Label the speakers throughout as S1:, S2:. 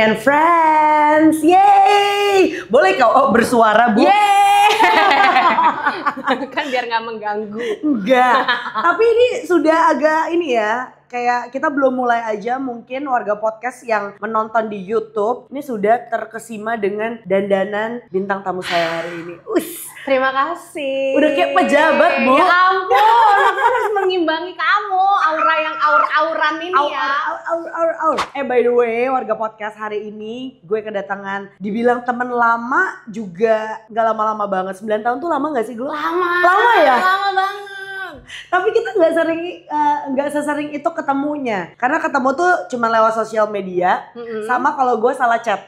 S1: and Friends. Yeay! Boleh kau bersuara, Bu?
S2: Yeay! Kan biar nggak mengganggu.
S1: Enggak. Tapi ini sudah agak ini ya. Kayak kita belum mulai aja, mungkin warga podcast yang menonton di YouTube ini sudah terkesima dengan dandanan bintang tamu saya hari ini.
S2: Terima kasih.
S1: Udah kayak pejabat, Bu.
S2: Ya ampun, aku harus mengimbangi kamu. Aura yang aur-auran ini ya.
S1: Aur. By the way, warga podcast hari ini gue kedatangan dibilang temen lama juga gak lama-lama banget. 9 tahun tuh lama gak sih, Glo? Lama ya?
S2: Lama banget.
S1: Tapi kita nggak sesering itu ketemunya, karena ketemu tuh cuma lewat sosial media, sama kalau gue salah chat.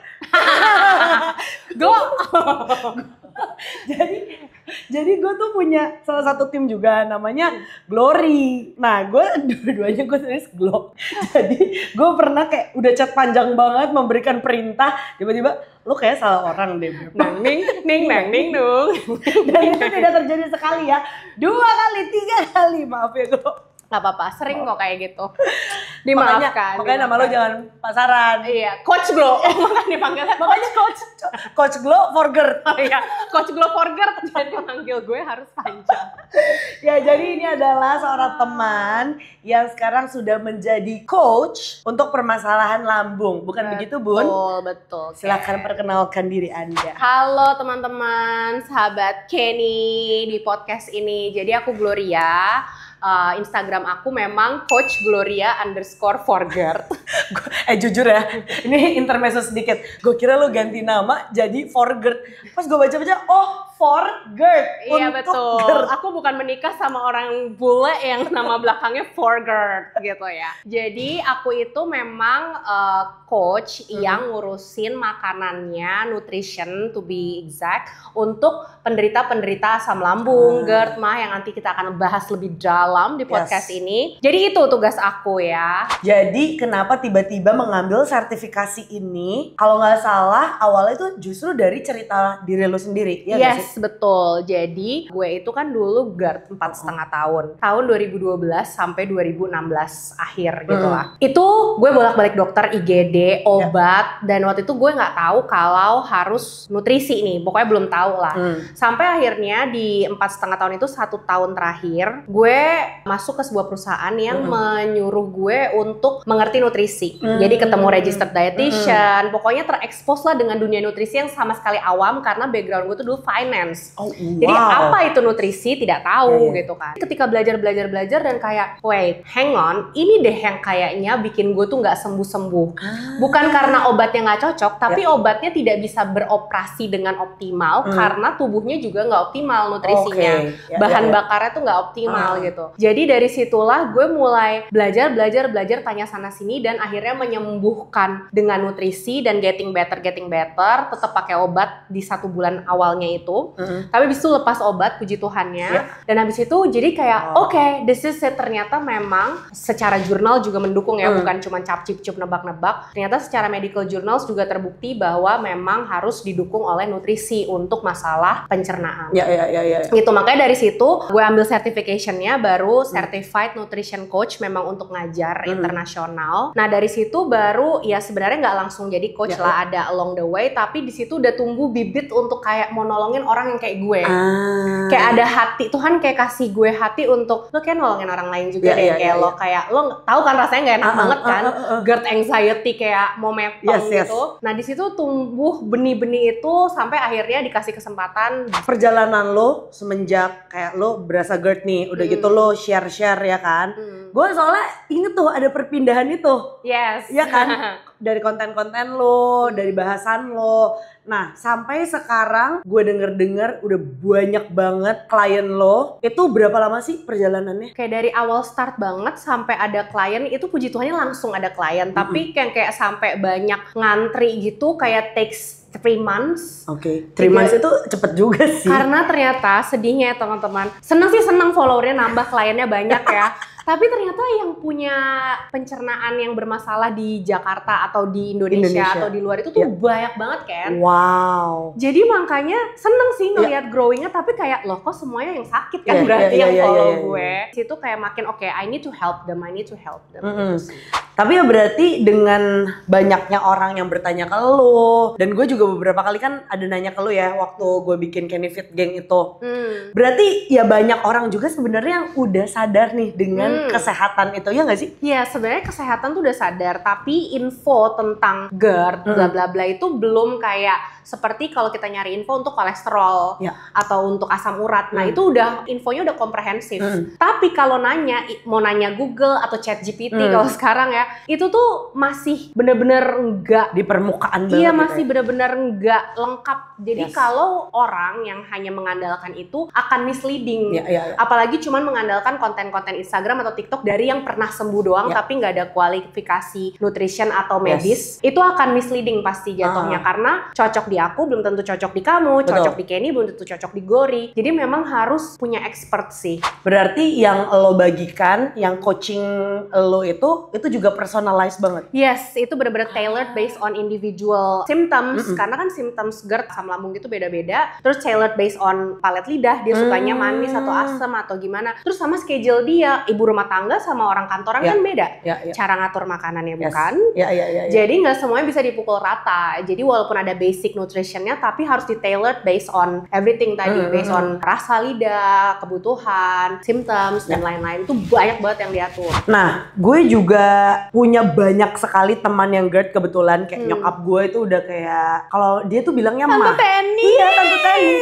S1: Jadi gue tuh punya salah satu tim juga namanya Glory. Nah gue dua-duanya gue tulis Glo. Jadi gue pernah kayak udah chat panjang banget memberikan perintah, tiba-tiba lu kayak salah orang deh.
S2: Ning dong.
S1: Dan itu tidak terjadi sekali ya, 2 kali, 3 kali, maaf ya Glo.
S2: Gak apa-apa, sering kok kayak gitu.
S1: Makanya nama lo jangan pasaran.
S2: Iya, Coach Glo. Makanya dipanggilnya.
S1: Makanya Coach Glo Forger.
S2: Oh iya, Coach Glo Forger. Jadi manggil gue harus panjang.
S1: Ya, jadi ini adalah seorang teman yang sekarang sudah menjadi coach untuk permasalahan lambung. Bukan begitu, Bun?
S2: Betul.
S1: Silakan perkenalkan diri Anda.
S2: Halo teman-teman, sahabat Kenny di podcast ini. Jadi aku Gloria. Instagram aku memang Coach Gloria _Forgert.
S1: Jujur ya, ini intermezzo sedikit. Gue kira lo ganti nama jadi Forgert. Pas gue baca-baca, oh Forgert.
S2: Iya betul. Gert. Aku bukan menikah sama orang bule yang nama belakangnya Forgert gitu ya. Jadi aku itu memang coach yang ngurusin makanannya, nutrition to be exact, untuk penderita-penderita asam lambung, GERD mah, yang nanti kita akan bahas lebih dalam di podcast ini. Jadi itu tugas aku ya.
S1: Jadi kenapa tiba-tiba mengambil sertifikasi ini? Kalau nggak salah awalnya itu justru dari cerita diri lo sendiri, ya nggak sih?
S2: Yes, betul. Jadi gue itu kan dulu GERD 4,5 tahun. Tahun 2012 sampai 2016 akhir gitu lah. Itu gue bolak-balik dokter, IGD, obat, dan waktu itu gue nggak tahu kalau harus nutrisi nih. Pokoknya belum tahu lah. Sampai akhirnya di 4,5 tahun itu, 1 tahun terakhir, gue masuk ke sebuah perusahaan yang menyuruh gue untuk mengerti nutrisi. Jadi ketemu registered dietitian, pokoknya terekspos lah dengan dunia nutrisi yang sama sekali awam karena background gue tuh dulu finance. Jadi apa itu nutrisi tidak tahu gitu kan. Ketika belajar dan kayak, wait, hang on, ini deh yang kayaknya bikin gue tuh nggak sembuh-sembuh. Bukan karena obatnya nggak cocok, tapi obatnya tidak bisa beroperasi dengan optimal karena tubuhnya juga nggak optimal nutrisinya. Bahan bakarnya tuh nggak optimal gitu. Jadi dari situlah gue mulai belajar, tanya sana sini, dan akhirnya menyembuhkan dengan nutrisi dan getting better, tetap pakai obat di 1 bulan awalnya itu. Tapi habis itu lepas obat, puji Tuhannya. Dan habis itu jadi kayak oke, this is it. Ternyata memang secara jurnal juga mendukung ya, bukan cuma cap-cip-cup nebak-nebak. Ternyata secara medical journals juga terbukti bahwa memang harus didukung oleh nutrisi untuk masalah pencernaan. Gitu, makanya dari situ gue ambil certification-nya, baru Certified Nutrition Coach, memang untuk ngajar internasional. Nah dari situ baru ya sebenarnya nggak langsung jadi coach lah, ada along the way, tapi di situ udah tumbuh bibit untuk kayak mau nolongin orang yang kayak gue. Kayak ada hati, Tuhan kayak kasih gue hati untuk lo kayak nolongin orang lain juga deh. Lo kayak lo tahu kan rasanya nggak enak banget kan, GERD anxiety kayak mau metong gitu. Nah di situ tumbuh benih-benih itu sampai akhirnya dikasih kesempatan.
S1: Perjalanan lo semenjak kayak lo berasa GERD nih, udah gitu lo share ya kan. Gue soalnya inget tuh ada perpindahan itu.
S2: Yes.
S1: Ya kan? Dari konten-konten lo, dari bahasan lo. Nah, sampai sekarang gue denger udah banyak banget klien lo. Itu berapa lama sih perjalanannya?
S2: Kayak dari awal start banget sampai ada klien, itu puji Tuhannya langsung ada klien. Tapi kayak sampai banyak ngantri gitu, kayak takes 3 months.
S1: 3 months itu cepet juga sih.
S2: Karena ternyata sedihnya ya teman-teman, seneng followernya nambah, kliennya banyak ya. Tapi ternyata yang punya pencernaan yang bermasalah di Jakarta atau di Indonesia. Atau di luar itu tuh banyak banget kan.
S1: Wow.
S2: Jadi makanya seneng sih ngeliat growingnya, tapi kayak loh kok semuanya yang sakit kan berarti yang follow gue. Situ kayak makin oke, I need to help them. Gitu sih.
S1: Tapi ya berarti dengan banyaknya orang yang bertanya ke lo, dan gue juga beberapa kali kan ada nanya ke lo ya waktu gue bikin Kenny Fit Gang itu. Berarti ya banyak orang juga sebenarnya yang udah sadar nih dengan kesehatan itu, ya nggak sih?
S2: Iya, sebenarnya kesehatan tuh udah sadar, tapi info tentang GERD bla bla bla itu belum kayak seperti kalau kita nyari info untuk kolesterol atau untuk asam urat. Nah, itu udah infonya udah komprehensif. Tapi kalau mau nanya Google atau ChatGPT kalau sekarang ya, itu tuh masih bener-bener enggak
S1: di permukaan banget.
S2: Iya, masih bener-bener enggak lengkap. Jadi kalau orang yang hanya mengandalkan itu akan misleading. Apalagi cuman mengandalkan konten-konten Instagram atau TikTok dari yang pernah sembuh doang tapi nggak ada kualifikasi nutrition atau medis, itu akan misleading pasti jatuhnya. Karena cocok di aku belum tentu cocok di kamu, cocok di Kenny belum tentu cocok di Gori. Jadi memang harus punya expert sih.
S1: Berarti yang lo bagikan, yang coaching lo itu juga personalized banget.
S2: Yes, itu benar-benar tailored based on individual symptoms. Karena kan symptoms GERD asam lambung itu beda-beda. Terus tailored based on palet lidah, dia sukanya manis atau asam atau gimana. Terus sama schedule dia, ibu rumah tangga sama orang kantoran kan beda. Cara ngatur makanannya bukan. Jadi nggak semuanya bisa dipukul rata. Jadi walaupun ada basic nutritionnya, tapi harus di tailored based on everything tadi, based on rasa lidah, kebutuhan, symptoms dan lain-lain. Itu banyak banget yang diatur.
S1: Nah, gue juga punya banyak sekali teman yang GERD kebetulan, kayak nyokap gue itu udah kayak, kalau dia tuh bilangnya mah.
S2: Tante Tenny.
S1: Iya, Tante Tenny.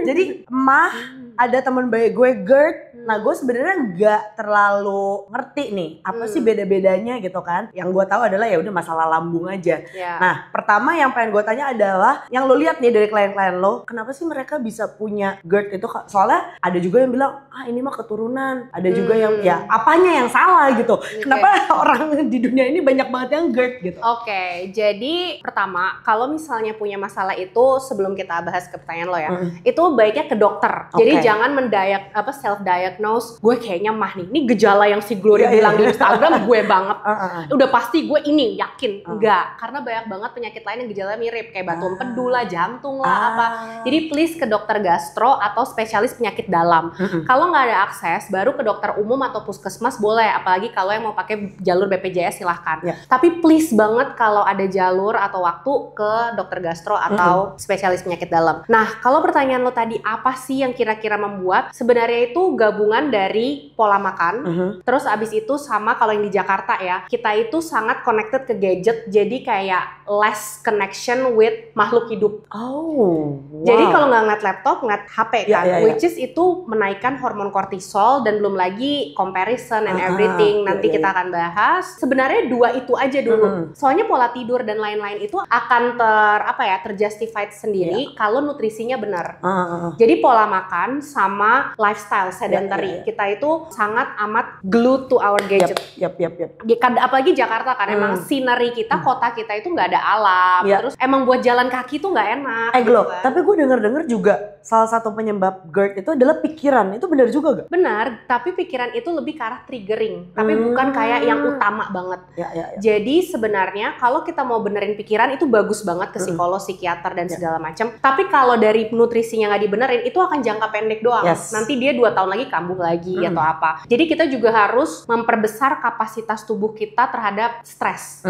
S1: Jadi mah ada teman baik gue GERD. Nah, gue sebenarnya nggak terlalu ngerti nih apa sih beda-bedanya gitu kan. Yang gue tahu adalah ya udah masalah lambung aja. Nah, pertama yang pengen gue tanya adalah yang lo lihat nih dari klien-klien lo, kenapa sih mereka bisa punya GERD itu? Soalnya ada juga yang bilang ini mah keturunan, ada juga yang ya apanya yang salah gitu. Kenapa orang di dunia ini banyak banget yang GERD gitu?
S2: Oke, jadi pertama kalau misalnya punya masalah itu, sebelum kita bahas ke pertanyaan lo ya, itu baiknya ke dokter. Jadi jangan self-diagnose, gue kayaknya mah nih, ini gejala yang si Gloria bilang di Instagram gue banget. Udah pasti gue ini, yakin. Enggak, karena banyak banget penyakit lain yang gejala mirip, kayak batu empedu lah, jantung lah, apa. Jadi please ke dokter gastro atau spesialis penyakit dalam. Kalau nggak ada akses, baru ke dokter umum atau puskesmas boleh, apalagi kalau yang mau pakai jalur BPJS silahkan. Tapi please banget kalau ada jalur atau waktu ke dokter gastro atau spesialis penyakit dalam. Nah, kalau pertanyaan lo tadi, apa sih yang kira-kira membuat? Sebenarnya itu gabungan dari pola makan, terus abis itu sama kalau yang di Jakarta ya, kita itu sangat connected ke gadget, jadi kayak less connection with makhluk hidup. Jadi kalau nggak ngeliat laptop, ngeliat HP kan, which is itu menaikkan hormon kortisol dan belum lagi comparison and everything. Nanti kita akan bahas. Sebenarnya dua itu aja dulu. Soalnya pola tidur dan lain-lain itu akan terjustified sendiri kalau nutrisinya benar. Jadi pola makan sama lifestyle sedentary kita itu sangat amat glued to our gadget. Apalagi Jakarta kan emang scenery kita, kota kita itu nggak ada alam. Terus emang buat jalan kaki tuh nggak enak.
S1: Glo, tapi gue denger juga salah satu penyebab GERD itu adalah pikiran. Itu benar juga gak?
S2: Benar, tapi pikiran itu lebih ke arah triggering, tapi bukan kayak yang utama banget. Jadi sebenarnya kalau kita mau benerin pikiran itu bagus banget ke psikolog, psikiater dan segala macam. Tapi kalau dari nutrisinya nggak dibenerin, itu akan jangka pendek doang. Nanti dia 2 tahun lagi kambuh lagi atau apa. Jadi kita juga harus memperbesar kapasitas tubuh kita terhadap stres.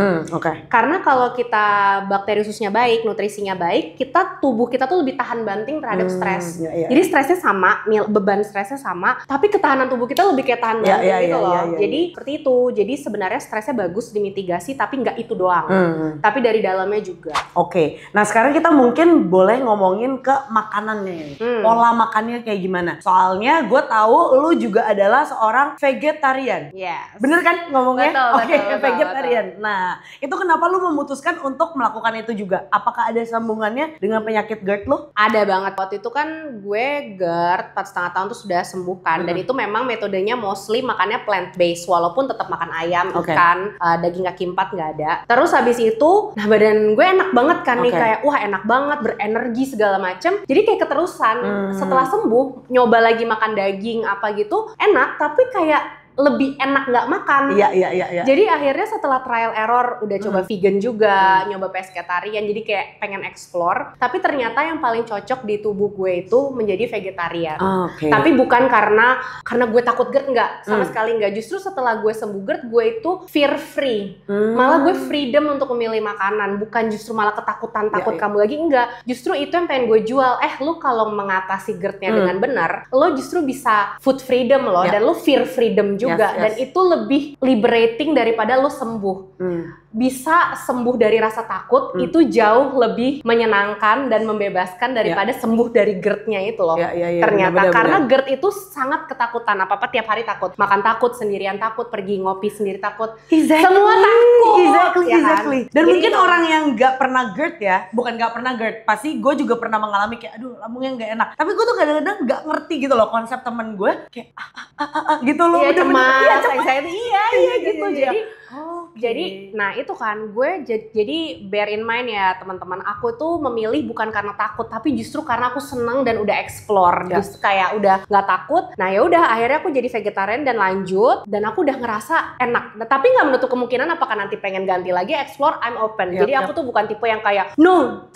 S2: Karena kalau kita bakteri ususnya baik, nutrisinya baik, tubuh kita tuh lebih tahan banting terhadap stres. Jadi stresnya sama, beban stresnya sama, tapi ketahanan tubuh kita lebih kayak tahan banting gitu loh. Jadi seperti itu. Jadi sebenarnya stresnya bagus dimitigasi, tapi nggak itu doang. Tapi dari dalamnya juga.
S1: Nah sekarang kita mungkin boleh ngomongin ke makanannya. Pola makannya kayak gimana? Soalnya gue tahu lu juga adalah seorang vegetarian. Bener kan ngomongnya?
S2: Betul,
S1: vegetarian. Nah, itu kenapa lu memutuskan untuk melakukan itu juga? Apakah ada sambungannya dengan penyakit GERD lu?
S2: Ada banget. Waktu itu kan gue GERD 4,5 tahun tuh sudah sembuh kan. Dan itu memang metodenya mostly makannya plant based, walaupun tetap makan ayam, ikan, daging kaki 4 nggak ada. Terus habis itu, nah badan gue enak banget kan nih, kayak wah enak banget, berenergi segala macem. Jadi kayak keterusan. Setelah sembuh, nyoba lagi makan daging apa gitu, enak, tapi kayak lebih enak nggak makan.
S1: Iya.
S2: Jadi akhirnya setelah trial error udah coba vegan juga, nyoba pescetarian, jadi kayak pengen explore. Tapi ternyata yang paling cocok di tubuh gue itu menjadi vegetarian. Tapi bukan karena gue takut GERD, nggak, sama sekali nggak. Justru setelah gue sembuh GERD, gue itu fear free. Malah gue freedom untuk memilih makanan, bukan justru malah ketakutan takut kamu lagi, enggak. Justru itu yang pengen gue jual. Lu kalau mengatasi GERD-nya dengan benar, lo justru bisa food freedom lo, dan lo fear freedom juga. Dan itu lebih liberating daripada lo sembuh. Bisa sembuh dari rasa takut itu jauh lebih menyenangkan dan membebaskan daripada sembuh dari GERD-nya itu loh. Ternyata bener, karena GERD itu sangat ketakutan, apa-apa tiap hari takut, makan takut, sendirian takut, pergi ngopi sendiri takut, semua takut.
S1: Exactly. Dan jadi mungkin orang yang nggak pernah GERD ya, bukan nggak pernah GERD, pasti gue juga pernah mengalami kayak aduh lambungnya nggak enak. Tapi gue tuh kadang-kadang nggak ngerti gitu loh konsep temen gue kayak gitu loh.
S2: Iya cemas, anxiety, iya gitu.
S1: Jadi,
S2: nah itu kan gue jadi bear in mind ya teman-teman, aku tuh memilih bukan karena takut, tapi justru karena aku seneng dan udah explore, justru kayak udah nggak takut. Nah ya udah, akhirnya aku jadi vegetarian dan lanjut, dan aku udah ngerasa enak. Nah, tapi nggak menutup kemungkinan apakah nanti pengen ganti lagi, explore, I'm open. Jadi aku tuh bukan tipe yang kayak no,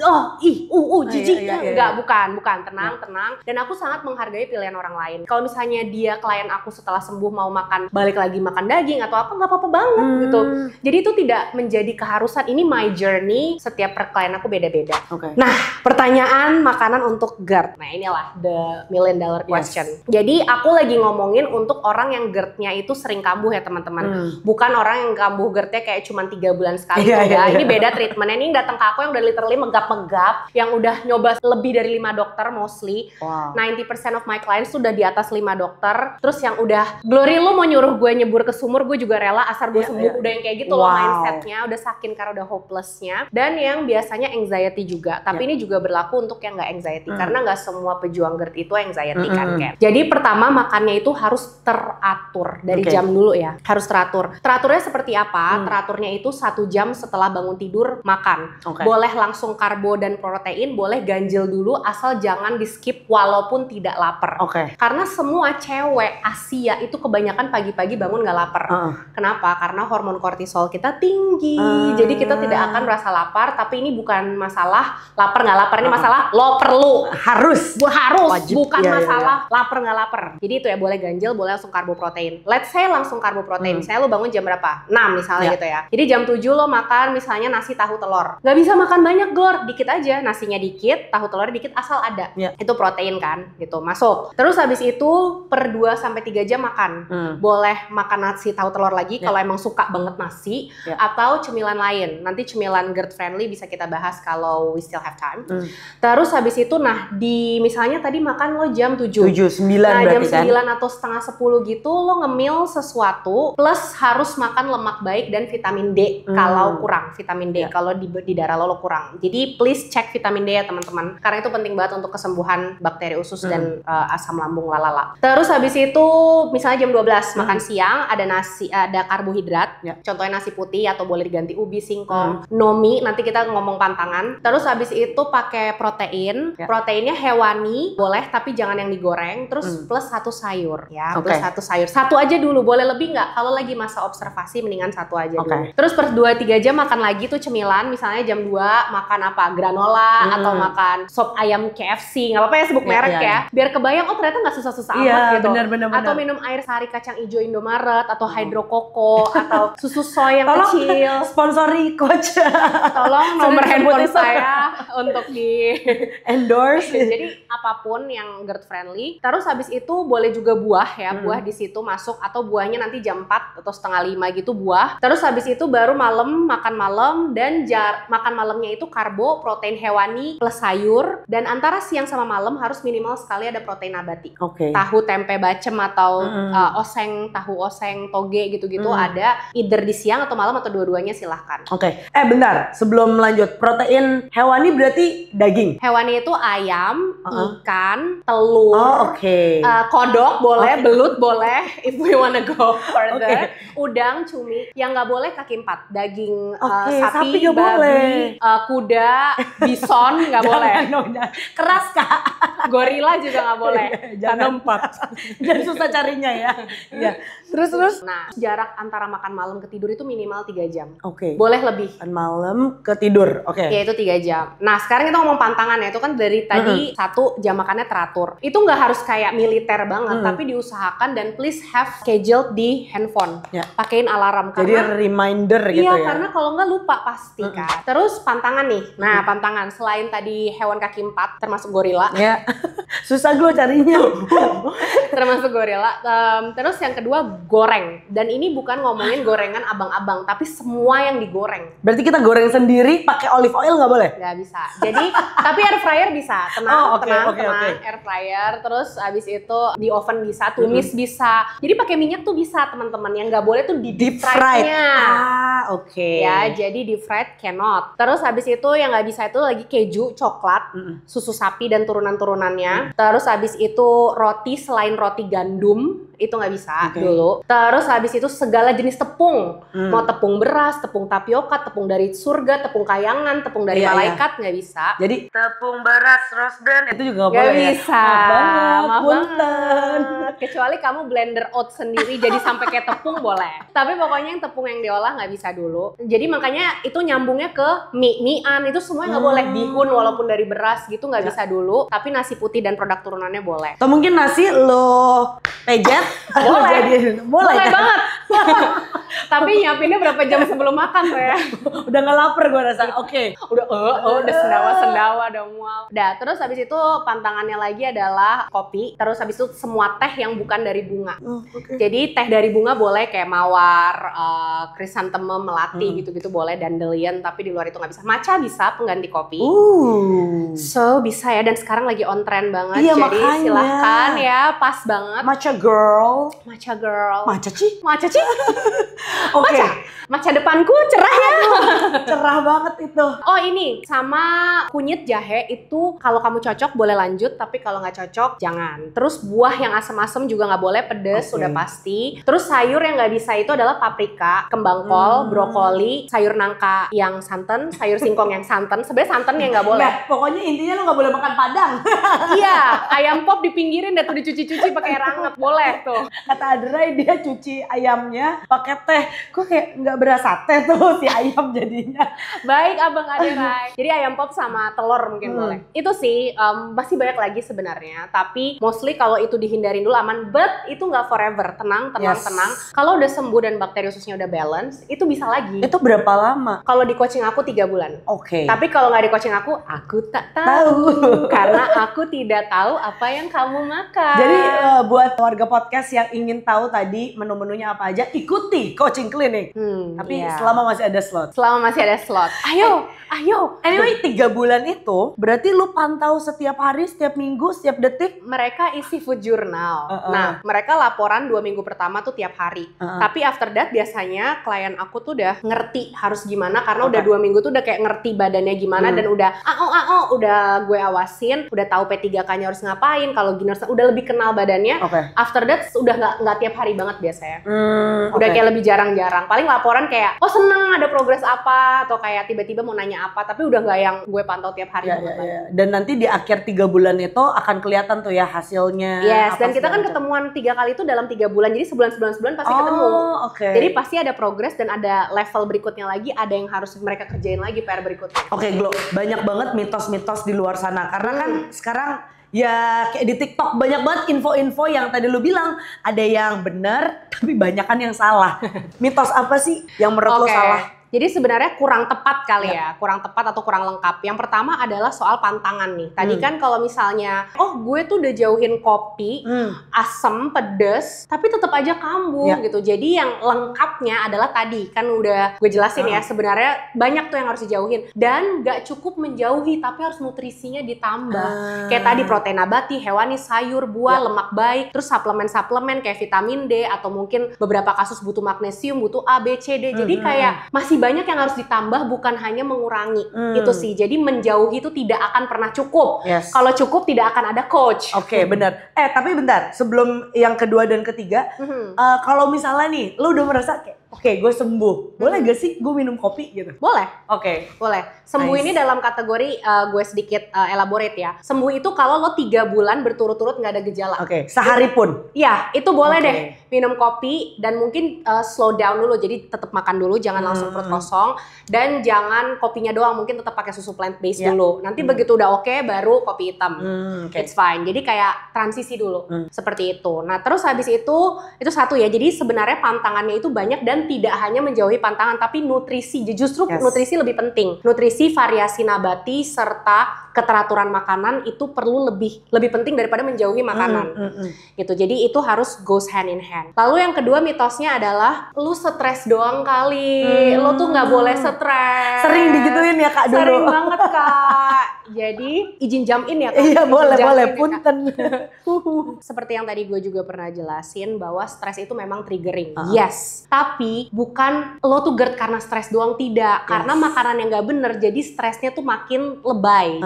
S2: jijik, enggak, bukan, tenang. Dan aku sangat menghargai pilihan orang lain. Kalau misalnya dia klien aku setelah sembuh mau makan, balik lagi makan daging atau apa, nggak apa-apa banget gitu. Jadi itu tidak menjadi keharusan, ini my journey, setiap per klien aku beda-beda. Nah, pertanyaan makanan untuk GERD. Nah, inilah the $1 million question. Jadi aku lagi ngomongin untuk orang yang GERD-nya itu sering kambuh ya teman-teman. Bukan orang yang kambuh GERD-nya kayak cuma 3 bulan sekali. Ini beda treatmentnya. Ini datang ke aku yang udah literally megap-megap, yang udah nyoba lebih dari 5 dokter mostly. 90% of my clients sudah di atas 5 dokter. Terus yang udah, Glory lu mau nyuruh gue nyebur ke sumur, gue juga rela asal gue sembuh. Udah yang kayak gitu loh mindsetnya, udah saking karena udah hopelessnya. Dan yang biasanya anxiety juga, tapi ini juga berlaku untuk yang nggak anxiety, karena nggak semua pejuang GERD itu anxiety kan Ken. Jadi pertama makannya itu harus teratur dari jam dulu ya, harus teratur. Teraturnya seperti apa? Teraturnya itu 1 jam setelah bangun tidur makan. Boleh langsung karbo dan protein, boleh ganjil dulu, asal jangan di skip walaupun tidak lapar. Karena semua cewek Asia itu kebanyakan pagi-pagi bangun nggak lapar. Kenapa? Karena hormon kortisol kita tinggi, jadi kita tidak akan merasa lapar. Tapi ini bukan masalah lapar nggak lapar, ini masalah lo perlu harus wajib, bukan masalah lapar nggak lapar. Jadi itu ya, boleh ganjil, boleh langsung karbo protein. Let's say langsung karbo protein, saya lo bangun jam berapa? 6 misalnya gitu ya. Jadi jam 7 lo makan misalnya nasi tahu telur, nggak bisa makan banyak Glor, dikit aja, nasinya dikit, tahu telur dikit, asal ada. Itu protein kan, gitu, masuk. Terus habis itu per 2-3 jam makan, boleh makan nasi tahu telur lagi kalau emang suka banget nasi, atau cemilan lain. Nanti cemilan GERD friendly bisa kita bahas kalau we still have time. Terus habis itu, nah di misalnya tadi makan lo jam 7, 9 nah jam 9 kan? Atau setengah 10 gitu lo ngemil sesuatu, plus harus makan lemak baik dan vitamin D kalau kurang vitamin D, kalau di darah lo kurang. Jadi please cek vitamin D ya teman-teman, karena itu penting banget untuk kesembuhan bakteri usus dan asam lambung lalala. Terus habis itu misalnya jam 12 makan siang, ada nasi, ada karbohidrat, contohnya nasi putih atau boleh diganti ubi, singkong, nomi, nanti kita ngomong pantangan. Terus habis itu pakai protein, proteinnya hewani boleh tapi jangan yang digoreng. Terus plus 1 sayur ya, plus 1 sayur, 1 aja dulu, boleh lebih nggak? Kalau lagi masa observasi mendingan 1 aja dulu. Terus per 2-3 jam makan lagi tuh cemilan, misalnya jam 2 makan apa? Granola atau makan sop ayam KFC, nggak apa-apa ya sebut merek ya, biar kebayang oh ternyata nggak susah-susah amat gitu. Bener. Atau minum air sari kacang hijau Indomaret atau hydro koko atau susu soy yang kecil.
S1: Sponsori coach.
S2: Tolong nomor handphone saya untuk di
S1: endorse.
S2: Jadi apapun yang GERD friendly. Terus habis itu boleh juga buah ya, buah di situ masuk, atau buahnya nanti jam 4 atau setengah 5 gitu buah. Terus habis itu baru malam makan malam, dan makan malamnya itu karbo, protein hewani plus sayur, dan antara siang sama malam harus minimal sekali ada protein nabati. Tahu, tempe, bacem atau oseng, tahu oseng, toge gitu-gitu ada either di siang atau malam atau dua-duanya silahkan.
S1: Bentar, sebelum lanjut, protein hewani berarti daging? Hewani
S2: itu ayam, ikan, telur, kodok boleh, belut boleh, if we wanna go further, udang, cumi. Yang nggak boleh kaki 4, daging sapi, babi, kuda, bison nggak boleh.
S1: Keras Kak.
S2: Gorila juga nggak boleh.
S1: Jangan 4. Jangan susah carinya ya. Iya. Terus.
S2: Nah, jarak antara makan malam ke tidur itu minimal 3 jam.
S1: Oke.
S2: Boleh lebih.
S1: Makan malam ke tidur. Oke.
S2: Ya itu 3 jam. Nah sekarang kita ngomong pantangan ya. Itu kan dari tadi 1 jam makannya teratur. Itu nggak harus kayak militer banget. Tapi diusahakan dan please have scheduled di handphone.
S1: Ya.
S2: Pakein alarm.
S1: Jadi reminder gitu
S2: iya,
S1: ya.
S2: karena kalau nggak lupa pasti kan. Terus pantangan nih. Nah pantangan selain tadi hewan kaki 4 termasuk gorila.
S1: Ya. Susah gue carinya.
S2: Termasuk gorila. Terus yang kedua goreng. Dan ini bukan ngomongin gorengan abang-abang, tapi semua yang digoreng.
S1: Berarti kita goreng sendiri pakai olive oil nggak boleh?
S2: Nggak bisa. Jadi tapi air fryer bisa. Tenang.
S1: Oke.
S2: Air fryer. Terus abis itu di oven bisa, tumis bisa. Jadi pakai minyak tuh bisa teman-teman. Yang nggak boleh tuh di deep fried-nya.
S1: Oke.
S2: Ya, jadi deep fried cannot. Terus habis itu yang nggak bisa itu lagi keju, coklat, susu sapi dan turunan-turunannya. Terus habis itu roti selain roti gandum itu nggak bisa dulu. Terus habis itu segala jenis tepung, mau tepung beras, tepung tapioka, tepung dari surga, tepung kayangan, tepung dari malaikat nggak bisa.
S1: Jadi tepung beras roasted itu juga nggak
S2: Gak
S1: boleh.
S2: bisa.
S1: Maaf banget.
S2: Kecuali kamu blender oat sendiri jadi sampai kayak tepung boleh. Tapi pokoknya yang tepung yang diolah nggak bisa dulu. Jadi makanya itu nyambungnya ke mie-mian itu semuanya nggak boleh. Bihun walaupun dari beras gitu nggak bisa dulu. Tapi nasi putih dan produk turunannya boleh.
S1: Atau mungkin nasi lo pejet. Boleh kan?
S2: Banget. Tapi nyiapinnya berapa jam sebelum makan tuh ya?
S1: Udah nggak lapar gue rasa. Oke.
S2: Udah sendawa udah mual. Udah, terus habis itu pantangannya lagi adalah kopi. Terus habis itu semua teh yang bukan dari bunga. Jadi teh dari bunga boleh kayak mawar, krisantemum, melati gitu-gitu boleh, dandelion. Tapi di luar itu nggak bisa. Matcha bisa pengganti kopi. So bisa ya, dan sekarang lagi on trend banget.
S1: Iya,
S2: jadi
S1: makanya.
S2: silahkan ya, pas banget.
S1: Matcha girl.
S2: Matcha Ci.
S1: Oke.
S2: Matcha depanku cerah ya.
S1: Cerah banget itu.
S2: Oh ini sama kunyit jahe itu kalau kamu cocok boleh lanjut, tapi kalau nggak cocok jangan. Terus buah yang asam-asam juga nggak boleh, pedes udah pasti. Terus sayur yang nggak bisa itu adalah paprika, kembang kol, brokoli, sayur nangka yang santan, sayur singkong yang santan. Sebenarnya santan yang nggak boleh.
S1: Ya, pokoknya intinya lo nggak boleh makan padang.
S2: Iya, ayam pop dipinggirin dah tuh dicuci-cuci pakai air hangat boleh tuh.
S1: Kata Adrai dia cuci ayamnya pakai teh. Kok kayak nggak berasa teh tuh si ayam jadinya.
S2: Baik Abang Aderai. Jadi ayam pop sama telur mungkin boleh. Itu sih masih banyak lagi sebenarnya. Tapi mostly kalau itu dihindarin dulu aman. But itu nggak forever. Tenang. Kalau udah sembuh dan bakteri ususnya udah balance, itu bisa lagi.
S1: Itu berapa lama?
S2: Kalau di coaching aku 3 bulan.
S1: Oke.
S2: Tapi kalau nggak di coaching aku tak tahu. Karena aku tidak tahu apa yang kamu makan.
S1: Jadi buat warga podcast yang ingin tahu tadi menu-menunya apa aja, ikuti coaching klinik. Tapi selama masih ada slot. Ayo. Anyway, 3 bulan itu berarti lu pantau setiap hari, setiap minggu, setiap detik.
S2: Mereka isi food journal. Nah, mereka laporan 2 minggu pertama tuh tiap hari. Tapi after that biasanya klien aku tuh udah ngerti harus gimana karena udah 2 minggu tuh udah kayak ngerti badannya gimana dan udah udah gue awasin, udah tahu P3K-nya harus ngapain, kalau gini udah lebih kenal badannya. After that udah nggak tiap hari banget biasanya. Udah kayak lebih jarang-jarang. Paling laporan kayak, oh seneng ada progres apa, atau kayak tiba-tiba mau nanya apa, tapi udah nggak yang gue pantau tiap hari.
S1: Dan nanti di akhir 3 bulan itu akan kelihatan tuh ya hasilnya.
S2: Yes, dan kita kan ketemuan 3 kali itu dalam 3 bulan, jadi sebulan pasti ketemu. Jadi pasti ada progres dan ada level berikutnya lagi, ada yang harus mereka kerjain lagi PR berikutnya.
S1: Glo, banyak banget mitos-mitos di luar sana karena kan sekarang ya kayak di TikTok banyak banget info-info yang tadi lu bilang ada yang benar tapi banyak kan yang salah. Mitos apa sih yang menurut lu salah?
S2: Jadi sebenarnya kurang tepat kali ya, kurang tepat atau kurang lengkap. Yang pertama adalah soal pantangan nih. Tadi kan kalau misalnya, oh gue tuh udah jauhin kopi, asam, pedes, tapi tetap aja kambuh gitu. Jadi yang lengkapnya adalah tadi, kan udah gue jelasin ya, sebenarnya banyak tuh yang harus dijauhin. Dan gak cukup menjauhi, tapi harus nutrisinya ditambah. Kayak tadi protein nabati, hewani, sayur, buah, lemak baik, terus suplemen-suplemen kayak vitamin D, atau mungkin beberapa kasus butuh magnesium, butuh A, B, C, D. Jadi kayak masih banyak yang harus ditambah, bukan hanya mengurangi. Itu sih. Jadi menjauhi itu tidak akan pernah cukup. Kalau cukup tidak akan ada coach.
S1: Benar. Tapi bentar, sebelum yang kedua dan ketiga, kalau misalnya nih, lu udah merasa kayak Oke, gue sembuh. Boleh gak sih gue minum kopi gitu?
S2: Boleh.
S1: Oke.
S2: Boleh. Sembuh
S1: Nice.
S2: ini dalam kategori gue sedikit elaborate ya. Sembuh itu kalau lo 3 bulan berturut-turut nggak ada gejala.
S1: Oke, sehari pun.
S2: Iya, itu boleh
S1: Oke.
S2: deh. Minum kopi dan mungkin slow down dulu. Jadi tetap makan dulu, jangan langsung perut kosong. Dan jangan kopinya doang, mungkin tetap pakai susu plant based dulu. Nanti begitu udah oke, baru kopi hitam.
S1: Oke.
S2: It's fine. Jadi kayak transisi dulu. Seperti itu. Nah, terus habis itu satu ya. Jadi sebenarnya pantangannya itu banyak dan tidak hanya menjauhi pantangan, tapi nutrisi. Justru nutrisi lebih penting. Nutrisi, variasi nabati, serta keteraturan makanan itu perlu lebih penting daripada menjauhi makanan. Gitu. Jadi itu harus goes hand in hand. Lalu yang kedua mitosnya adalah lu stres doang kali. Lu tuh nggak boleh stres.
S1: Sering digituin ya Kak dulu.
S2: Sering banget Kak. Jadi izin jump in ya Kak.
S1: Iya
S2: Izin
S1: boleh,
S2: jump
S1: boleh.
S2: in ya, Kak.
S1: Punten.
S2: Seperti yang tadi gue juga pernah jelasin bahwa stres itu memang triggering. Yes. Tapi bukan lo tuh GERD karena stres doang, tidak. Karena makanan yang nggak bener jadi stresnya tuh makin lebay.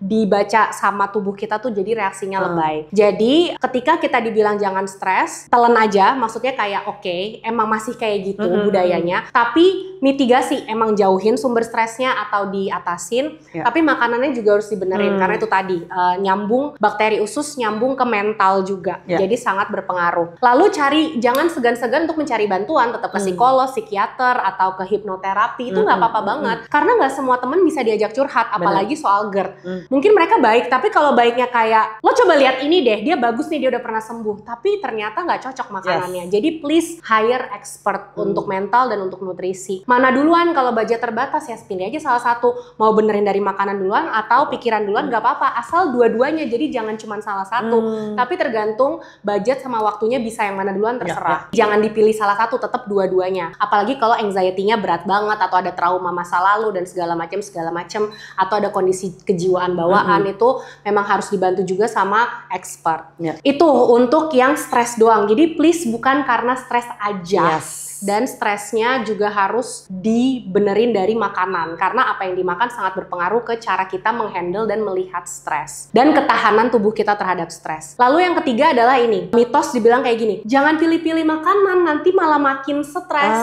S2: Dibaca sama tubuh kita tuh jadi reaksinya lebay. Jadi ketika kita dibilang jangan stres, telan aja, maksudnya kayak oke, emang masih kayak gitu budayanya, tapi mitigasi, emang jauhin sumber stresnya atau diatasin, tapi makanannya juga harus dibenerin karena itu tadi nyambung bakteri usus, nyambung ke mental juga, jadi sangat berpengaruh. Lalu jangan segan-segan untuk mencari bantuan, tetap ke psikolog, psikiater atau ke hipnoterapi, itu nggak apa-apa banget, karena nggak semua teman bisa diajak curhat, apalagi soal GERD. Mungkin mereka baik, tapi kalau baiknya kayak lo coba lihat ini deh, dia bagus nih, dia udah pernah sembuh, tapi ternyata nggak cocok makanannya. Jadi please hire expert untuk mental dan untuk nutrisi. Mana duluan? Kalau budget terbatas ya pilih aja salah satu. Mau benerin dari makanan duluan atau pikiran duluan, nggak apa-apa. Asal dua-duanya. Jadi jangan cuma salah satu. Tapi tergantung budget sama waktunya, bisa yang mana duluan terserah. Jangan dipilih salah satu, tetap dua-duanya. Apalagi kalau anxiety-nya berat banget atau ada trauma masa lalu dan segala macam atau ada kondisi kejiwaan bawaan, itu memang harus dibantu juga sama expert. Itu untuk yang stres doang. Jadi please bukan karena stres aja. Dan stresnya juga harus dibenerin dari makanan. Karena apa yang dimakan sangat berpengaruh ke cara kita menghandle dan melihat stres. Dan ketahanan tubuh kita terhadap stres. Lalu yang ketiga adalah ini. Mitos dibilang kayak gini. Jangan pilih-pilih makanan, nanti malah makin stres.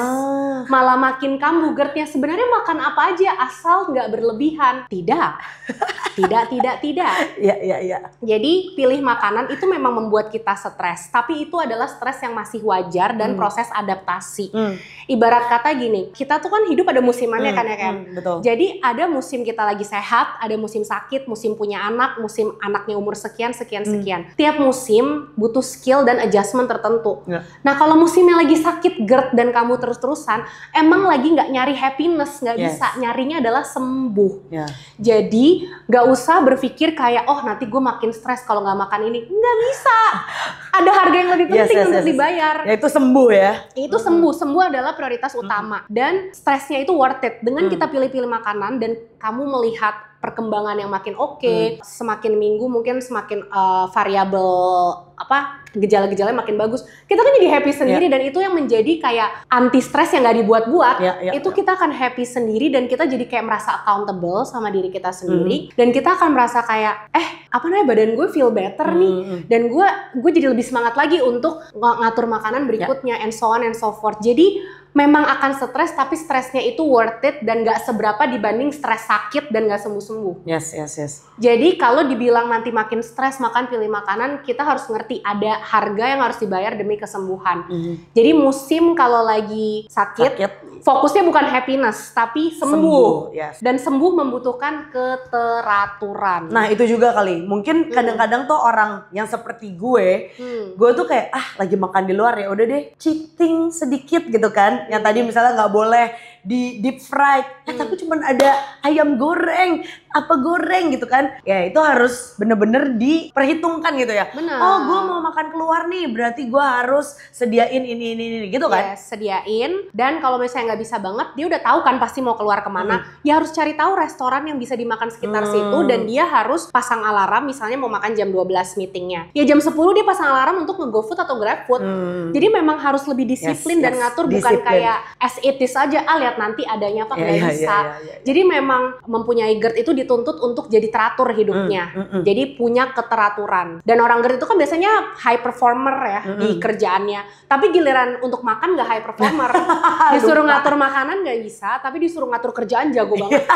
S2: Malah makin kambuh GERD-nya. Sebenarnya makan apa aja asal nggak berlebihan. Tidak. Tidak.
S1: Iya.
S2: Jadi pilih makanan itu memang membuat kita stres. Tapi itu adalah stres yang masih wajar dan proses adaptasi. Ibarat kata gini, kita tuh kan hidup ada musimannya kan ya kan.
S1: Betul.
S2: Jadi ada musim kita lagi sehat, ada musim sakit, musim punya anak, musim anaknya umur sekian. Tiap musim butuh skill dan adjustment tertentu. Nah kalau musimnya lagi sakit GERD dan kamu terus-terusan, emang lagi nggak nyari happiness, nggak bisa. Nyarinya adalah sembuh. Jadi nggak usah berpikir kayak nanti gue makin stres kalau nggak makan ini. Nggak bisa. Ada harga yang lebih penting untuk dibayar.
S1: Ya itu sembuh ya.
S2: Itu sembuh adalah prioritas utama. Dan stresnya itu worth it. Dengan kita pilih-pilih makanan dan kamu melihat perkembangan yang makin oke, semakin minggu mungkin semakin variabel gejala-gejalanya makin bagus. Kita kan jadi happy sendiri dan itu yang menjadi kayak anti stres yang nggak dibuat-buat. Itu kita akan happy sendiri dan kita jadi kayak merasa accountable sama diri kita sendiri dan kita akan merasa kayak badan gue feel better nih dan gue jadi lebih semangat lagi untuk ngatur makanan berikutnya and so on and so forth. Jadi memang akan stres, tapi stresnya itu worth it dan gak seberapa dibanding stres sakit dan gak sembuh-sembuh.
S1: Yes.
S2: Jadi kalau dibilang nanti makin stres pilih makanan, kita harus ngerti ada harga yang harus dibayar demi kesembuhan. Jadi musim kalau lagi sakit, fokusnya bukan happiness, tapi sembuh. Dan sembuh membutuhkan keteraturan.
S1: Nah itu juga kali, mungkin kadang-kadang tuh orang yang seperti gue tuh kayak lagi makan di luar ya udah deh cheating sedikit gitu kan. Yang tadi misalnya nggak boleh di deep fried, tapi cuman ada ayam goreng, goreng gitu kan. Ya itu harus bener-bener diperhitungkan gitu ya.
S2: Bener.
S1: Gue mau makan keluar nih, berarti gue harus sediain ini gitu kan.
S2: Sediain. Dan kalau misalnya nggak bisa banget, dia udah tahu kan pasti mau keluar kemana. Ya harus cari tahu restoran yang bisa dimakan sekitar situ. Dan dia harus pasang alarm, misalnya mau makan jam 12 meetingnya. Ya jam 10 dia pasang alarm untuk nge-GoFood atau GrabFood. Jadi memang harus lebih disiplin dan ngatur, bukan kayak as it is aja. lihat nanti adanya apa, nggak bisa. Jadi memang mempunyai GERD itu dituntut untuk jadi teratur hidupnya. Jadi punya keteraturan. Dan orang GERD itu kan biasanya high performer ya di kerjaannya. Tapi giliran untuk makan nggak high performer. Disuruh ngatur makanan nggak bisa, tapi disuruh ngatur kerjaan jago banget.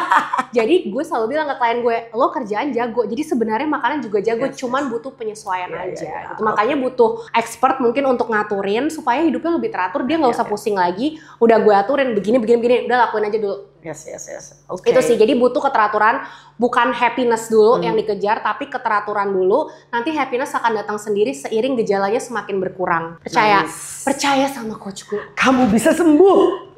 S2: Jadi gue selalu bilang ke klien gue, lo kerjaan jago. Jadi sebenarnya makanan juga jago, cuman butuh penyesuaian aja. Gitu. Makanya butuh expert mungkin untuk ngaturin supaya hidupnya lebih teratur. Dia nggak usah pusing lagi. Udah gue aturin begini. Udah lakuin aja dulu.
S1: Yes. Okay.
S2: Itu sih, jadi butuh keteraturan, bukan happiness dulu yang dikejar, tapi keteraturan dulu. Nanti happiness akan datang sendiri seiring gejalanya semakin berkurang. Percaya sama coachku.
S1: Kamu bisa sembuh.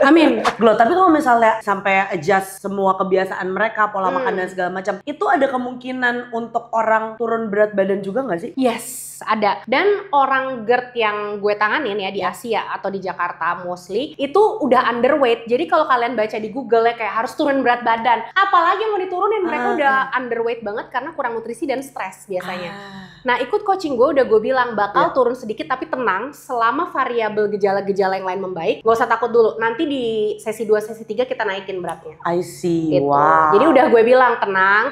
S2: Amin.
S1: Glo, tapi kalau misalnya sampai adjust semua kebiasaan mereka, pola makan dan segala macam, itu ada kemungkinan untuk orang turun berat badan juga nggak sih?
S2: Yes, ada. Dan orang GERD yang gue tanganin ya di Asia atau di Jakarta mostly, itu udah underweight. Jadi kalau kalian baca di Google ya kayak harus turun berat badan. Apalagi mau diturunin, mereka udah underweight banget karena kurang nutrisi dan stres biasanya. Nah, ikut coaching gue udah gue bilang bakal turun sedikit tapi tenang selama variabel gejala-gejala yang lain membaik. Gak usah takut dulu. Nanti di sesi 2, sesi 3 kita naikin beratnya.
S1: I see.
S2: Gitu.
S1: Wow.
S2: Jadi udah gue bilang tenang.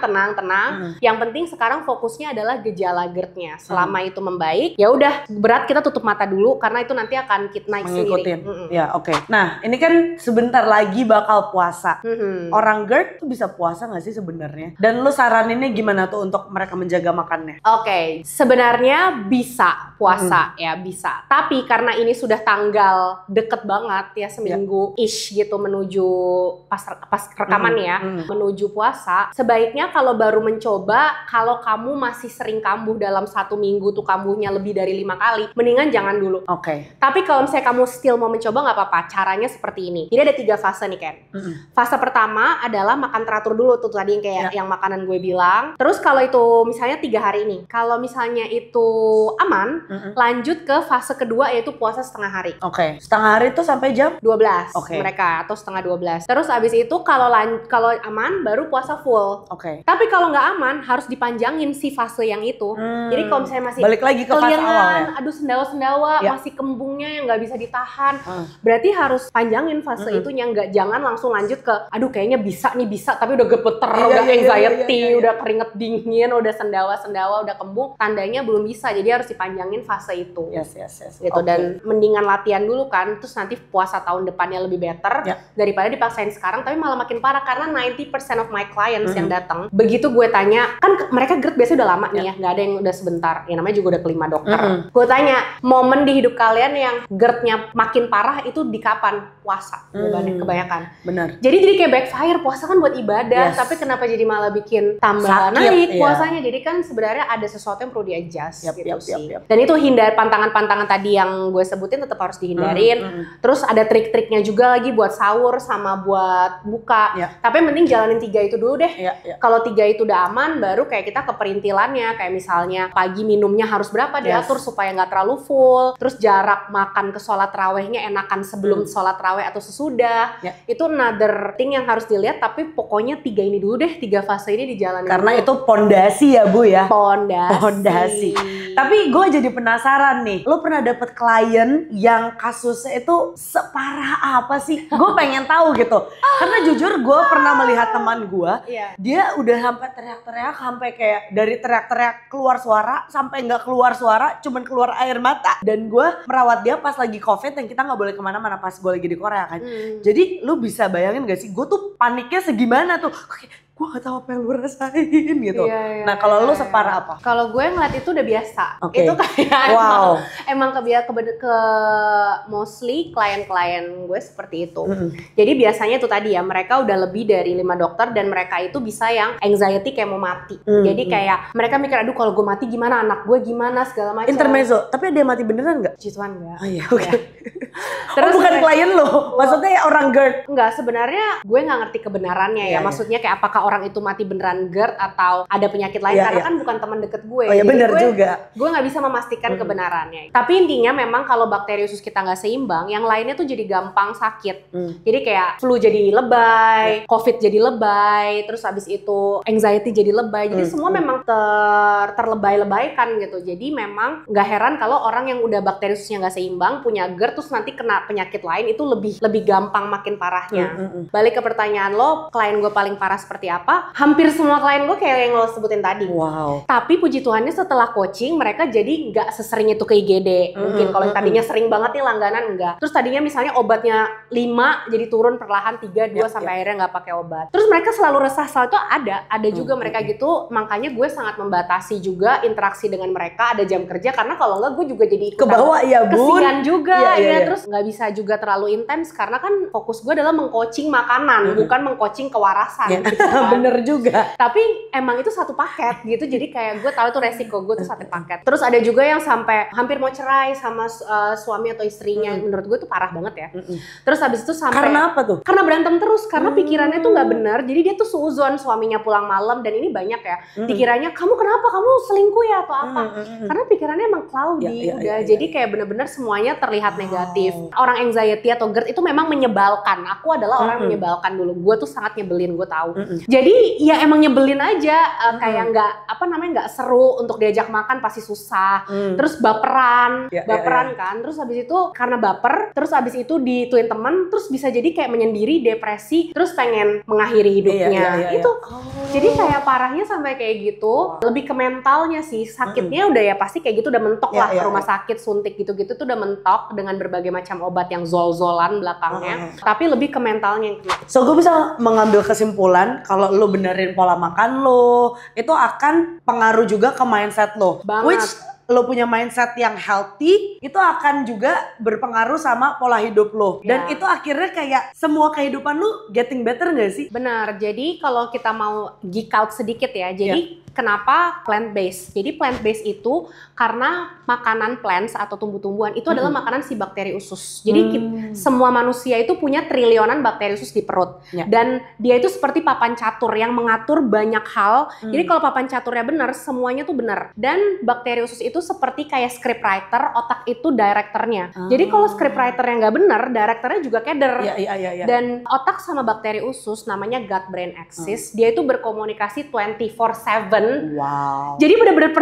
S2: Yang penting sekarang fokusnya adalah gejala GERD-nya. Selama itu membaik, ya udah berat kita tutup mata dulu karena itu nanti akan kita naik sendiri.
S1: Ya, oke. Nah, ini kan sebentar lagi bakal puasa. Orang GERD tuh bisa puasa nggak sih sebenarnya? Dan lu saraninnya gimana tuh untuk mereka menjaga makannya?
S2: Oke, sebenarnya bisa puasa ya, bisa. Tapi karena ini sudah tanggal deket banget ya, seminggu ish gitu menuju pas rekaman ya, menuju puasa. Sebaiknya kalau baru mencoba, kalau kamu masih sering kambuh dalam 1 minggu tuh kambuhnya lebih dari 5 kali, mendingan jangan dulu.
S1: Oke.
S2: Tapi kalau misalnya kamu still mau mencoba nggak apa-apa. Caranya seperti ini. Jadi ada 3 fase nih Ken. Fase pertama adalah makan teratur dulu tuh tadi yang kayak yang makanan gue bilang. Terus kalau itu misalnya 3 hari ini, kalau misalnya itu aman, lanjut ke fase kedua yaitu puasa setengah hari.
S1: Oke. Setengah hari itu sampai jam
S2: 12 mereka atau setengah 12. Terus abis itu kalau aman baru puasa full. Tapi kalau nggak aman harus dipanjangin si fase yang itu. Jadi kalau misalnya masih
S1: balik lagi ke fase awal ya.
S2: Aduh sendawa-sendawa, masih kembungnya yang nggak bisa ditahan. Berarti harus panjangin fase itunya, jangan langsung lanjut ke aduh kayaknya bisa tapi udah gemeter, udah anxiety, udah keringet dingin, udah sendawa-sendawa, udah kembung, tandanya belum bisa. Jadi harus dipanjangin fase itu.
S1: Yes.
S2: Gitu. Dan mendingan latihan dulu kan, terus nanti puasa tahun depannya lebih better daripada dipaksain sekarang tapi malah makin parah. Karena 90% of my clients yang datang, begitu gue tanya, kan mereka GERD biasanya udah lama nih ya, nggak ada yang udah sebentar, ya namanya juga udah kelima dokter. Gue tanya, momen di hidup kalian yang GERD-nya makin parah itu di kapan? Puasa, kebanyakan.
S1: Benar.
S2: Jadi kayak backfire, puasa kan buat ibadah, tapi kenapa jadi malah bikin tambah
S1: sakit,
S2: naik puasanya? Jadi kan sebenarnya ada sesuatu yang perlu di-adjust sih.
S1: Yep.
S2: Dan itu hindar pantangan-pantangan tadi yang gue sebutin tetap harus dihindarin. Terus ada trik-triknya juga lagi buat sahur sama buat buka. Tapi yang penting jalanin 3 itu dulu deh. Kalau 3 itu udah aman, baru kayak kita ke perintilannya. Kayak misalnya pagi minumnya harus berapa, diatur supaya nggak terlalu full. Terus jarak makan ke sholat rawehnya enakan sebelum sholat raweh atau sesudah. Itu another thing yang harus dilihat. Tapi pokoknya 3 ini dulu deh, 3 fase ini dijalanin
S1: karena
S2: dulu.
S1: itu pondasi ya Bu ya.
S2: Pondasi.
S1: Tapi gue jadi penasaran nih, lo pernah dapet klien yang kasusnya itu separah apa sih? Gue pengen tahu gitu. Karena jujur gue pernah melihat teman gue, dia udah sampai teriak-teriak, sampai kayak dari teriak-teriak keluar suara sampai nggak keluar suara, cuman keluar air mata. Dan gue merawat dia pas lagi COVID dan kita nggak boleh kemana-mana pas gue lagi di Korea kan. Jadi lu bisa bayangin gak sih, gue tuh paniknya segimana tuh? Gue gak tahu apa yang lu rasain gitu. Nah kalau lu separah apa?
S2: Kalau gue ngeliat itu udah biasa. Itu kayak emang ke mostly klien-klien gue seperti itu. Jadi biasanya itu tadi ya, mereka udah lebih dari 5 dokter dan mereka itu bisa yang anxiety kayak mau mati. Jadi kayak mereka mikir, aduh kalau gue mati gimana, anak gue gimana, segala macam.
S1: Intermezzo, tapi dia mati beneran gak?
S2: Cituan enggak.
S1: Oh iya, oke. Terus bukan klien lo, maksudnya orang GERD?
S2: Enggak, sebenarnya gue nggak ngerti kebenarannya ya. Maksudnya kayak apakah orang itu mati beneran GERD atau ada penyakit lain, karena kan bukan teman deket gue.
S1: Oh iya benar juga.
S2: Gue nggak bisa memastikan kebenarannya. Tapi intinya memang kalau bakteri usus kita nggak seimbang, yang lainnya tuh jadi gampang sakit. Jadi kayak flu jadi lebay, COVID jadi lebay, terus habis itu anxiety jadi lebay. Jadi semua memang terlebay-lebaykan gitu. Jadi memang nggak heran kalau orang yang udah bakteri ususnya nggak seimbang, punya GERD, terus nanti kena penyakit lain itu lebih gampang makin parahnya. Balik ke pertanyaan lo, klien gue paling parah seperti apa? Hampir semua klien gue kayak yang lo sebutin tadi.
S1: Wow.
S2: Tapi puji Tuhannya setelah coaching mereka jadi nggak sesering itu ke IGD. Mungkin kalau yang tadinya sering banget nih langganan enggak. Terus tadinya misalnya obatnya 5 jadi turun perlahan 3, 2 sampai akhirnya nggak pakai obat. Terus mereka selalu resah, selalu itu ada juga mereka gitu. Makanya gue sangat membatasi juga interaksi dengan mereka, ada jam kerja, karena kalau enggak gue juga jadi ikutan
S1: kebawa ya bun.
S2: Kesian juga Terus nggak bisa juga terlalu intens karena kan fokus gue adalah meng-coaching makanan, bukan meng-coaching kewarasan. Gitu kan.
S1: Bener juga.
S2: Tapi emang itu satu paket gitu, jadi kayak gue tahu itu resiko gue tuh satu paket. Terus ada juga yang sampai hampir mau cerai sama suami atau istrinya, menurut gue tuh parah banget ya. Terus habis itu sampai
S1: karena apa tuh?
S2: Karena berantem terus, karena pikirannya tuh nggak benar. Jadi dia tuh suuzon suaminya pulang malam, dan ini banyak ya. Dikiranya kamu kenapa, kamu selingkuh ya atau apa? Karena pikirannya emang cloudy, jadi kayak bener-bener semuanya terlihat negatif. Orang anxiety atau GERD itu memang menyebalkan. Aku adalah orang yang menyebalkan dulu. Gue tuh sangat nyebelin, gue tahu. Jadi ya emang nyebelin aja, kayak nggak seru untuk diajak makan, pasti susah. Terus baperan kan. Terus habis itu karena baper, terus habis itu dituin temen, terus bisa jadi kayak menyendiri, depresi, terus pengen mengakhiri hidupnya. Itu jadi kayak parahnya sampai kayak gitu. Lebih ke mentalnya sih, sakitnya udah ya pasti kayak gitu, udah mentok lah ke rumah sakit, suntik gitu-gitu tuh udah mentok dengan berbagai macam obat yang zol-zolan belakangnya. Tapi lebih ke mentalnya.
S1: So gue bisa mengambil kesimpulan kalau lo benerin pola makan lo, itu akan pengaruh juga ke mindset lo.
S2: Banget.
S1: Which lo punya mindset yang healthy, itu akan juga berpengaruh sama pola hidup lo. Dan itu akhirnya kayak semua kehidupan lo getting better gak sih?
S2: Benar, jadi kalau kita mau geek out sedikit ya, jadi kenapa plant based? Jadi plant based itu karena makanan plants atau tumbuh-tumbuhan itu adalah makanan si bakteri usus. Jadi semua manusia itu punya triliunan bakteri usus di perut. Dan dia itu seperti papan catur yang mengatur banyak hal. Jadi kalau papan caturnya benar, semuanya tuh benar. Dan bakteri usus itu seperti kayak scriptwriter, otak itu directornya. Jadi kalau scriptwriternya nggak benar, directornya juga keder. Dan otak sama bakteri usus namanya gut brain axis, dia itu berkomunikasi 24/7.
S1: Wow.
S2: Jadi benar-benar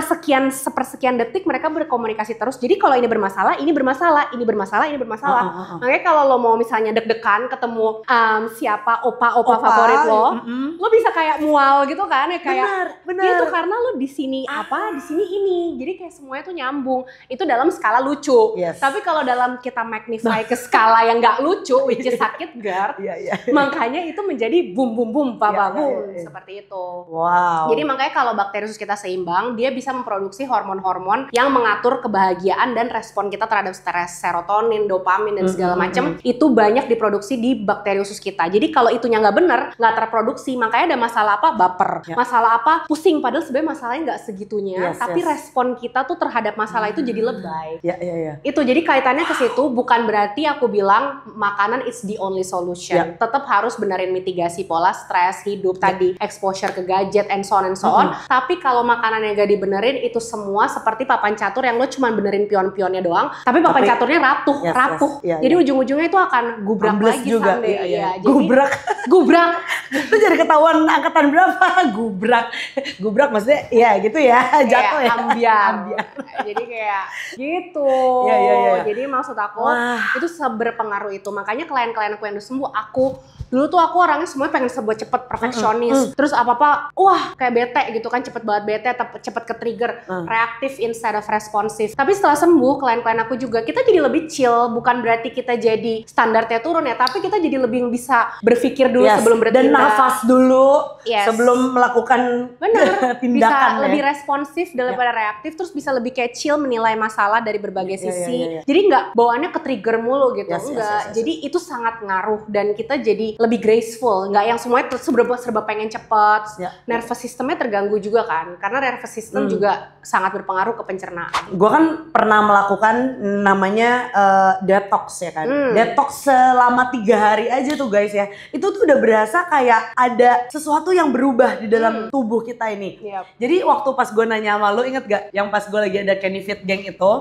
S2: sepersekian detik mereka berkomunikasi terus. Jadi kalau ini bermasalah, ini bermasalah, ini bermasalah, ini bermasalah. Makanya kalau lo mau misalnya deg-degan ketemu siapa opa favorit lo, lo bisa kayak mual gitu kan ya, kayak
S1: bener.
S2: itu karena lo di sini apa, di sini ini. Jadi kayak semuanya tuh nyambung. Itu dalam skala lucu. Tapi kalau dalam kita magnify ke skala yang nggak lucu, which is sakit GERD, makanya itu menjadi boom boom boom, seperti itu.
S1: Wow.
S2: Jadi makanya kalau bakteri usus kita seimbang, dia bisa memproduksi hormon-hormon yang mengatur kebahagiaan dan respon kita terhadap stres, serotonin, dopamin dan segala macam. Itu banyak diproduksi di bakteri usus kita. Jadi kalau itunya nggak benar, nggak terproduksi, makanya ada masalah apa, baper, masalah apa, pusing. Padahal sebenarnya masalahnya nggak segitunya, tapi respon kita tuh terhadap masalah itu jadi lebay. Itu jadi kaitannya ke situ. Bukan berarti aku bilang makanan is the only solution. Tetap harus benerin mitigasi pola stres, hidup tadi, exposure ke gadget and so on and so on. Tapi kalau makanannya gak dibenerin, itu semua seperti papan catur yang lo cuma benerin pion-pionnya doang, tapi papan caturnya rapuh. Jadi ujung-ujungnya itu akan gubrak lagi
S1: juga.
S2: Jadi,
S1: gubrak. Itu jadi ketahuan angkatan berapa? Gubrak maksudnya ya gitu ya, jatuh ya.
S2: Ambiar. Jadi kayak gitu. Jadi maksud aku itu seberpengaruh itu. Makanya klien-klien aku yang udah sembuh, dulu tuh aku orangnya semuanya pengen cepet perfeksionis. Terus apa-apa, kayak bete gitu kan, cepet banget bete, cepet ke trigger, reaktif instead of responsif. Tapi setelah sembuh, klien-klien aku juga, kita jadi lebih chill. Bukan berarti kita jadi standarnya turun ya, tapi kita jadi lebih bisa berpikir dulu sebelum bertindak.
S1: Dan nafas dulu sebelum melakukan tindakan.
S2: Bisa lebih responsif daripada reaktif, terus bisa bisa lebih kayak chill menilai masalah dari berbagai sisi.
S1: Iya.
S2: Jadi nggak bawaannya ke trigger mulu gitu, enggak.
S1: Yes.
S2: Jadi itu sangat ngaruh dan kita jadi lebih graceful, nggak yang semuanya serba pengen cepet. Nervous systemnya terganggu juga kan, karena nervous system juga sangat berpengaruh ke pencernaan.
S1: Gue kan pernah melakukan namanya detox ya kan, detox selama 3 hari aja tuh guys ya. Itu tuh udah berasa kayak ada sesuatu yang berubah di dalam tubuh kita ini. Jadi waktu pas gue nanya sama lo, inget gak yang pas gue lagi ada Kenny Fit Gang itu,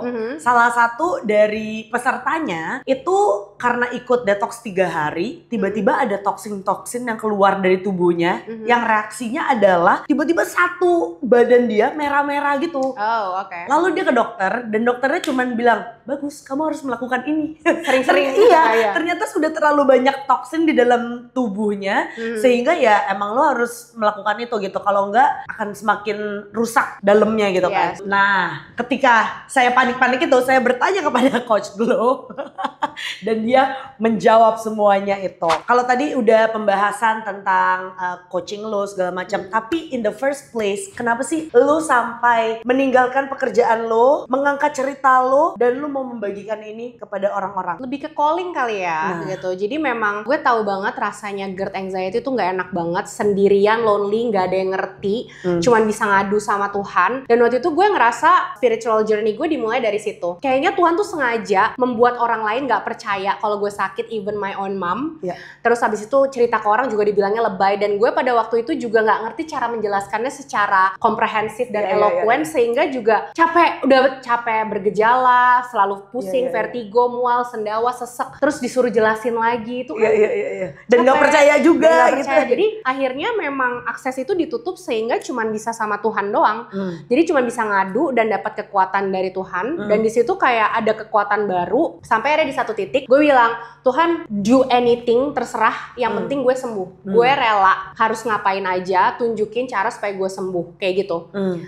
S1: salah satu dari pesertanya itu karena ikut detox 3 hari, tiba-tiba ada toksin-toksin yang keluar dari tubuhnya, yang reaksinya adalah tiba-tiba satu badan dia merah-merah gitu. Lalu dia ke dokter dan dokternya cuman bilang, bagus, kamu harus melakukan ini.
S2: Sering-sering.
S1: Iya, ternyata sudah terlalu banyak toksin di dalam tubuhnya, sehingga ya emang lo harus melakukan itu gitu. Kalau enggak akan semakin rusak dalamnya gitu kan. Nah, ketika saya panik-panik itu, saya bertanya kepada Coach Glo dan dia menjawab semuanya itu. Kalau tadi udah pembahasan tentang coaching lo segala macam, tapi in the first place, kenapa sih lo sampai meninggalkan pekerjaan lo, mengangkat cerita lo, dan lo mau membagikan ini kepada orang-orang?
S2: Lebih ke calling kali ya, gitu. Jadi memang gue tahu banget rasanya GERD anxiety itu nggak enak banget, sendirian, lonely, nggak ada yang ngerti, cuman bisa ngadu sama Tuhan. Dan waktu itu gue ngerasa spiritual journey gue dimulai dari situ. Kayaknya Tuhan tuh sengaja membuat orang lain nggak percaya kalau gue sakit, even my own mom. Terus habis itu cerita ke orang juga dibilangnya lebay, dan gue pada waktu itu juga nggak ngerti cara menjelaskannya secara komprehensif dan elokuen, sehingga juga udah capek bergejala, selalu pusing, vertigo, mual, sendawa, sesek, terus disuruh jelasin lagi itu kan.
S1: Dan nggak percaya juga gitu.
S2: Jadi akhirnya memang akses itu ditutup sehingga cuman bisa sama Tuhan doang. Jadi cuman bisa ngadu dan dapat kekuatan dari Tuhan. Dan di situ kayak ada kekuatan baru. Sampai ada di satu titik gue bilang, Tuhan, do anything, terserah, yang penting gue sembuh. Gue rela harus ngapain aja, tunjukin cara supaya gue sembuh, kayak gitu.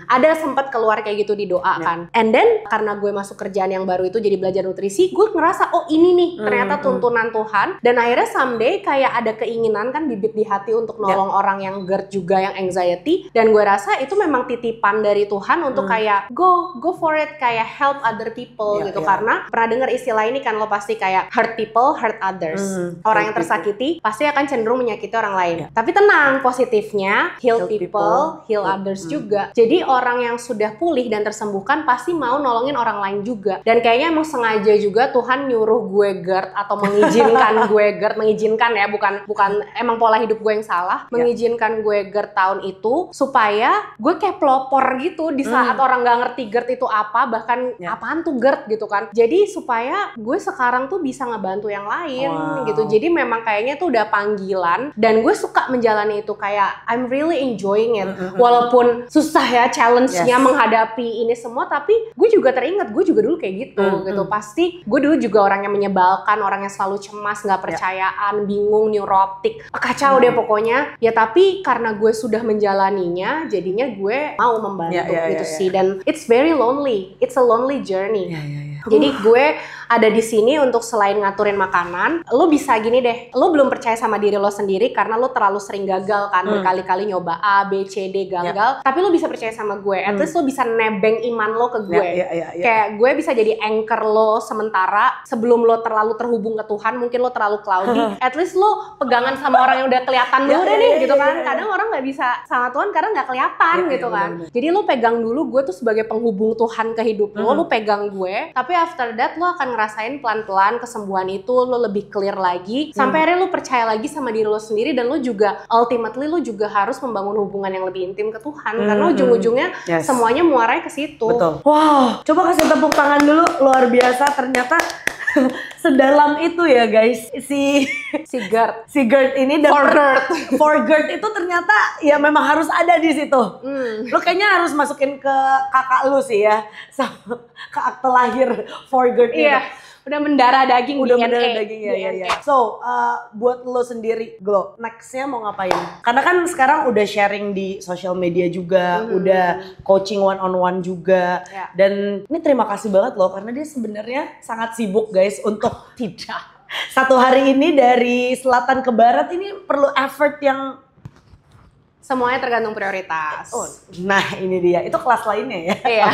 S2: Ada sempat keluar kayak gitu di doa kan. And then karena gue masuk kerjaan yang baru itu jadi belajar nutrisi, gue ngerasa oh ini nih ternyata tuntunan Tuhan. Dan akhirnya someday kayak ada keinginan kan, bibit di hati untuk nolong orang yang GERD juga, yang anxiety. Dan gue rasa itu memang titipan dari Tuhan untuk kayak go for it, kayak help other people gitu. Karena pernah dengar istilah ini kan, lo pasti kayak hurt people, hurt others. Orang yang tersakiti pasti akan cenderung menyakiti orang lain. Tapi tenang, positifnya heal people, heal others juga. Jadi orang yang sudah pulih dan tersembuhkan pasti mau nolongin orang lain juga. Dan kayaknya emang sengaja juga Tuhan nyuruh gue GERD atau mengizinkan gue GERD, mengizinkan ya, bukan emang pola hidup gue yang salah, mengizinkan gue GERD tahun itu supaya gue kayak pelopor gitu di saat orang gak ngerti GERD itu apa, bahkan apaan tuh GERD gitu kan. Jadi supaya gue sekarang tuh bisa ngebantu yang lain gitu. Jadi memang kayaknya tuh udah panggilan, dan gue suka menjalani itu, kayak I'm really enjoying it. Walaupun susah ya challenge-nya menghadapi ini semua, tapi gue juga teringat gue juga dulu kayak gitu gitu. Pasti gue dulu juga orang yang menyebalkan, orang yang selalu cemas, nggak percayaan, bingung, neurotik, kacau deh pokoknya. Ya tapi karena gue sudah menjalaninya, jadinya gue mau membantu gitu sih. Dan it's very lonely, it's a lonely journey. Jadi gue ada di sini untuk selain ngaturin makanan, lo bisa gini deh, lo belum percaya sama diri lo sendiri karena lo terlalu sering gagal kan, berkali-kali nyoba A, B, C, D gagal, tapi lo bisa percaya sama gue, at least lo bisa nebeng iman lo ke gue. Kayak gue bisa jadi anchor lo sementara sebelum lo terlalu terhubung ke Tuhan, mungkin lo terlalu cloudy, at least lo pegangan sama orang yang udah kelihatan dulu deh nih gitu kan. Kadang orang nggak bisa sama Tuhan karena nggak kelihatan gitu kan. Jadi lo pegang dulu gue tuh sebagai penghubung Tuhan ke hidup lo, lo pegang gue, tapi after that lo akan ngerasain pelan-pelan kesembuhan itu, lo lebih clear lagi, sampai akhirnya lo percaya lagi sama diri lo sendiri, dan lo juga ultimately lo juga harus membangun hubungan yang lebih intim ke Tuhan, karena ujung-ujungnya semuanya muaranya ke situ.
S1: Betul. Wow, coba kasih tepuk tangan dulu, luar biasa ternyata. Sedalam itu ya guys si GERD ini, dan for GERD itu ternyata ya memang harus ada di situ. Lo kayaknya harus masukin ke kakak lu sih ya, sama ke akte lahir for GERD itu.
S2: Udah mendarah daging,
S1: ya. So, buat lo sendiri, Glo, next-nya mau ngapain? Karena kan sekarang udah sharing di social media juga, udah coaching one-on-one juga. Dan ini terima kasih banget loh, karena dia sebenarnya sangat sibuk guys untuk satu hari ini dari selatan ke barat ini perlu effort yang
S2: Semuanya tergantung prioritas.
S1: Oh, nah ini dia. Itu kelas lainnya ya.
S2: Iya.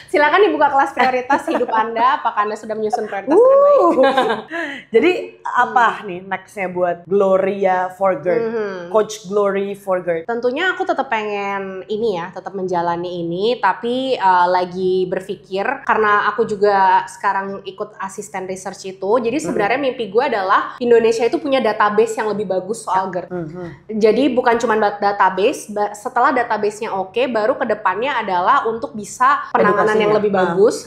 S2: Silakan dibuka kelas prioritas hidup Anda. Apakah Anda sudah menyusun prioritas dengan baik?
S1: Jadi apa nih nextnya buat Gloria Forgert, Coach Glory Forgert?
S2: Tentunya aku tetap pengen ini ya, tetap menjalani ini. Tapi lagi berpikir karena aku juga sekarang ikut asisten research itu. Jadi sebenarnya mimpi gue adalah Indonesia itu punya database yang lebih bagus soal GERD. Jadi bukan cuma database, setelah database-nya oke, baru kedepannya adalah untuk bisa penanganan yang lebih bagus,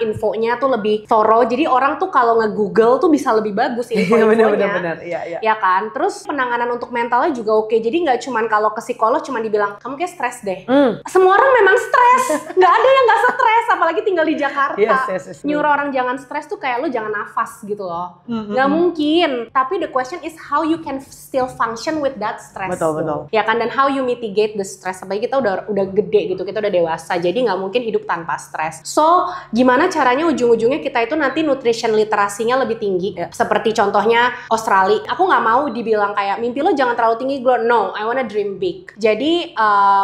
S2: infonya tuh lebih thorough, jadi orang tuh kalau nge-google tuh bisa lebih bagus info-infonya.
S1: Benar-benar, iya.
S2: Ya kan? Terus penanganan untuk mentalnya juga oke, jadi nggak cuma kalau ke psikolog cuma dibilang, kamu kayak stres deh. Semua orang memang stres, nggak ada yang nggak stres, apalagi tinggal di Jakarta.
S1: Yes.
S2: Nyuruh orang jangan stres tuh kayak lo jangan nafas gitu loh. Nggak mungkin, tapi the question is how you can still function with that stress.
S1: Betul.
S2: Ya kan, dan how you mitigate the stress. Apalagi kita udah gede gitu, kita udah dewasa, jadi nggak mungkin hidup tanpa stres. So, gimana caranya ujung-ujungnya kita itu nanti nutrition literasinya lebih tinggi. Seperti contohnya Australia. Aku nggak mau dibilang kayak mimpi lo jangan terlalu tinggi, no, I wanna dream big. Jadi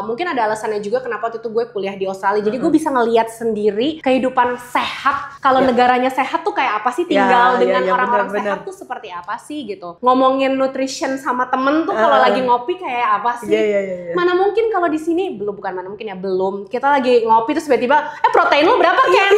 S2: mungkin ada alasannya juga kenapa waktu itu gue kuliah di Australia. Jadi gue bisa ngelihat sendiri kehidupan sehat. Kalau negaranya sehat tuh kayak apa sih, tinggal dengan orang-orang sehat tuh seperti apa sih gitu. Ngomongin nutrition sama temen tuh kalau lagi ngopi kayak apa sih? Mana mungkin kalau di sini belum kita lagi ngopi terus tiba-tiba protein lo berapa Ken?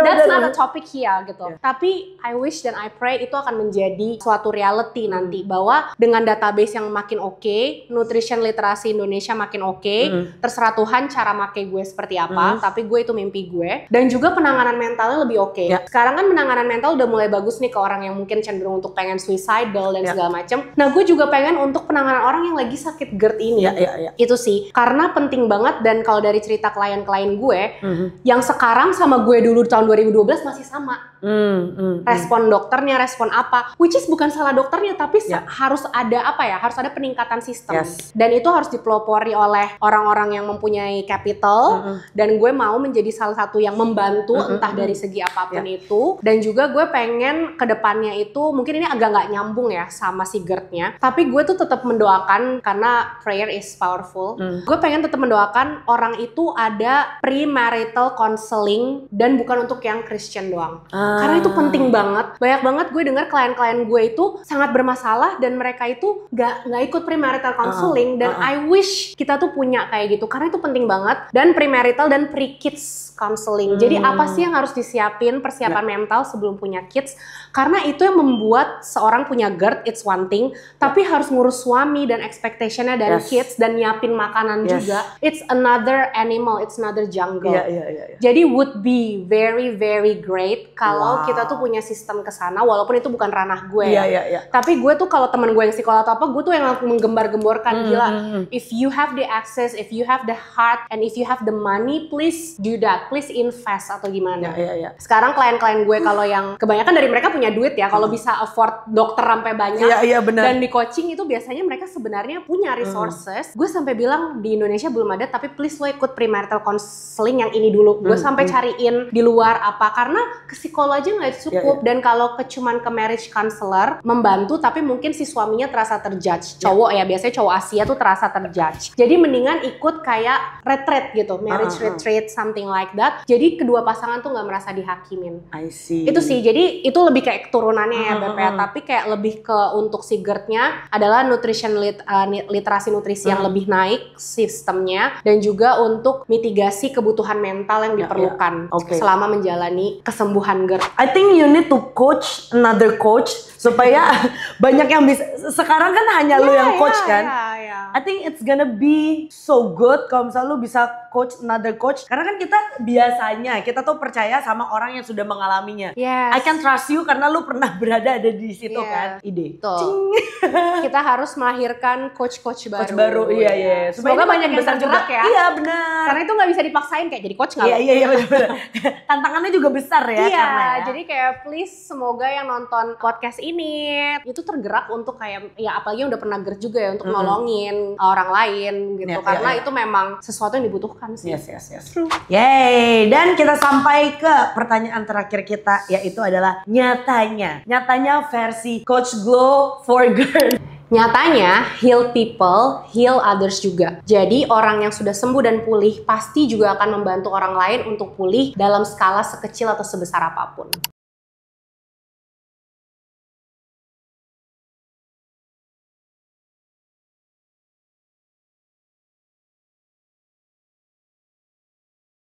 S2: That's not a topic here gitu. Tapi I wish dan I pray itu akan menjadi suatu reality nanti, bahwa dengan database yang makin oke, nutrition literasi Indonesia makin oke, terserah Tuhan cara make gue seperti apa, tapi gue itu mimpi gue, dan juga penanganan mentalnya lebih oke. Sekarang kan penanganan mental udah mulai bagus nih ke orang yang mungkin cenderung untuk pengen suicidal dan segala macam. Nah, gue juga pengen untuk penanganan orang yang lagi sakit GERD ini. Itu sih, karena penting banget. Dan kalau dari cerita klien-klien gue, yang sekarang sama gue dulu tahun 2012 masih sama. Respon dokternya, respon apa, which is bukan salah dokternya, tapi harus ada harus ada peningkatan sistem. Dan itu harus dipelopori oleh orang-orang yang mempunyai capital. Dan gue mau menjadi salah satu yang membantu, entah dari segi apapun itu. Dan juga gue pengen kedepannya itu, mungkin ini agak nggak nyambung ya sama si GERD-nya, tapi gue tuh tetap mendoakan, karena prayer is powerful. Gue pengen tetap mendoakan orang itu ada premarital counseling, dan bukan untuk yang Christian doang. Karena itu penting banget. Banyak banget gue dengar klien-klien gue itu sangat bermasalah dan mereka itu nggak ikut premarital counseling. Dan I wish kita tuh punya kayak gitu, karena itu penting banget. Dan premarital dan pre-kids counseling. Jadi apa sih yang harus disiapin persiapan mental sebelum punya kids? Karena itu yang membuat seorang punya GERD, it's one thing, tapi harus ngurus suami dan expectationnya dan kids dan nyiapin makanan juga. It's another animal, it's another jungle. Jadi would be very very great kalau kita tuh punya sistem kesana, walaupun itu bukan ranah gue. Tapi gue tuh kalau temen gue yang psikolog atau apa, gue tuh yang menggembar-gemborkan, gila. If you have the access, if you have the heart, and if you have the money, please do that. Please invest atau gimana. Sekarang klien-klien gue kalau yang kebanyakan dari mereka punya duit ya, kalau bisa afford dokter sampai banyak. Dan di coaching itu biasanya mereka sebenarnya punya resources. Gue sampai bilang di Indonesia belum ada, tapi please lo ikut premarital counseling yang ini dulu. Gue sampai cariin di luar apa, karena ke psikolog aja nggak cukup. Dan kalau cuman ke marriage counselor membantu, tapi mungkin si suaminya terasa terjudge. Cowok ya, biasanya cowok Asia tuh terasa terjudge. Jadi mendingan ikut kayak retreat gitu, marriage retreat, something like that. Jadi kedua pasangan tuh nggak merasa dihakimin.
S1: I see.
S2: Itu sih, jadi itu lebih kayak keturunannya ya BPA, tapi kayak lebih ke untuk si GERD-nya adalah nutrition literasi nutrisi yang lebih naik sistemnya, dan juga untuk mitigasi kebutuhan mental yang diperlukan selama menjalani kesembuhan GERD.
S1: I think you need to coach another coach supaya banyak yang bisa. Sekarang kan hanya lu yang coach kan. I think it's gonna be so good kalau misalnya lu bisa coach another coach. Karena kan kita biasanya kita tuh percaya sama orang yang sudah mengalaminya. I can trust you karena lu pernah berada di situ kan. Ide.
S2: Kita harus melahirkan coach-coach baru.
S1: Coach baru, iya.
S2: Semoga banyak yang bergerak ya.
S1: Iya benar.
S2: Karena itu nggak bisa dipaksain kayak jadi coach nggak.
S1: Iya benar. Tantangannya juga besar ya. Karena
S2: jadi kayak please semoga yang nonton podcast ini itu tergerak untuk kayak ya apalagi yang udah pernah GERD juga ya, untuk nolongin orang lain gitu. Karena itu memang sesuatu yang dibutuhkan sih.
S1: Yes. True. Yeay, dan kita sampai ke pertanyaan terakhir kita, yaitu adalah nyatanya versi Coach Glo Forgert
S2: Nyatanya, heal people, heal others juga. Jadi orang yang sudah sembuh dan pulih pasti juga akan membantu orang lain untuk pulih dalam skala sekecil atau sebesar apapun.